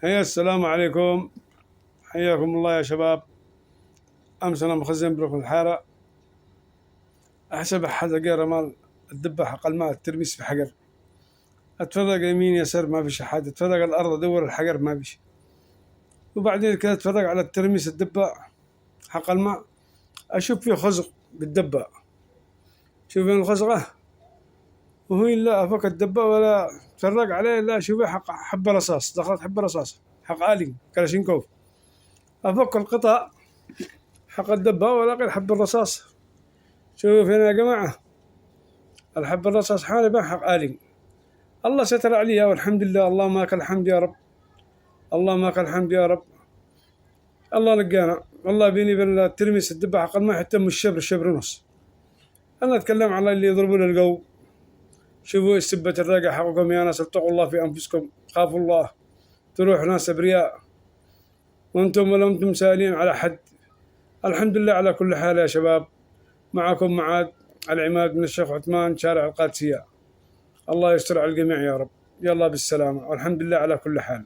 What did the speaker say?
هيا السلام عليكم، حياكم الله يا شباب. أمس أنا مخزن بلوك الحارة، أحسب أحد غير مال الدبة حق الماء الترميس في حجر، أتفرج يمين يسار ما فيش أحد، أتفرج على الأرض أدور الحجر ما فيش، وبعدين كده أتفرج على الترميس الدبة حق الماء، أشوف فيه خزق بالدبة، شوف وين الخزقة وهو لا أفك الدبة ولا أتفرج عليه، لا أشوفه حق حبة رصاص، دخلت حبة رصاص حق آلي كلاشينكوف، أفك القطع حق الدبة ولا حب الرصاص. شوف هنا يا جماعة، الحب الرصاص حالبا حق آلي، الله ستر عليها والحمد لله، اللهم لك الحمد يا رب، اللهم لك الحمد يا رب. الله لقانا والله، بيني وبين الترميس الدبة حق الماء حتى مش الشبر ونص. أنا أتكلم على اللي يضربون القو، شوفوا السبة الراقة حقكم يا ناس، اتقوا الله في أنفسكم، خافوا الله، تروح ناس أبرياء وأنتم ولا أنتم سائلين على حد. الحمد لله على كل حال يا شباب، معكم معاد العماد من الشيخ عثمان شارع القادسية، الله يستر على الجميع يا رب، يلا بالسلامة والحمد لله على كل حال.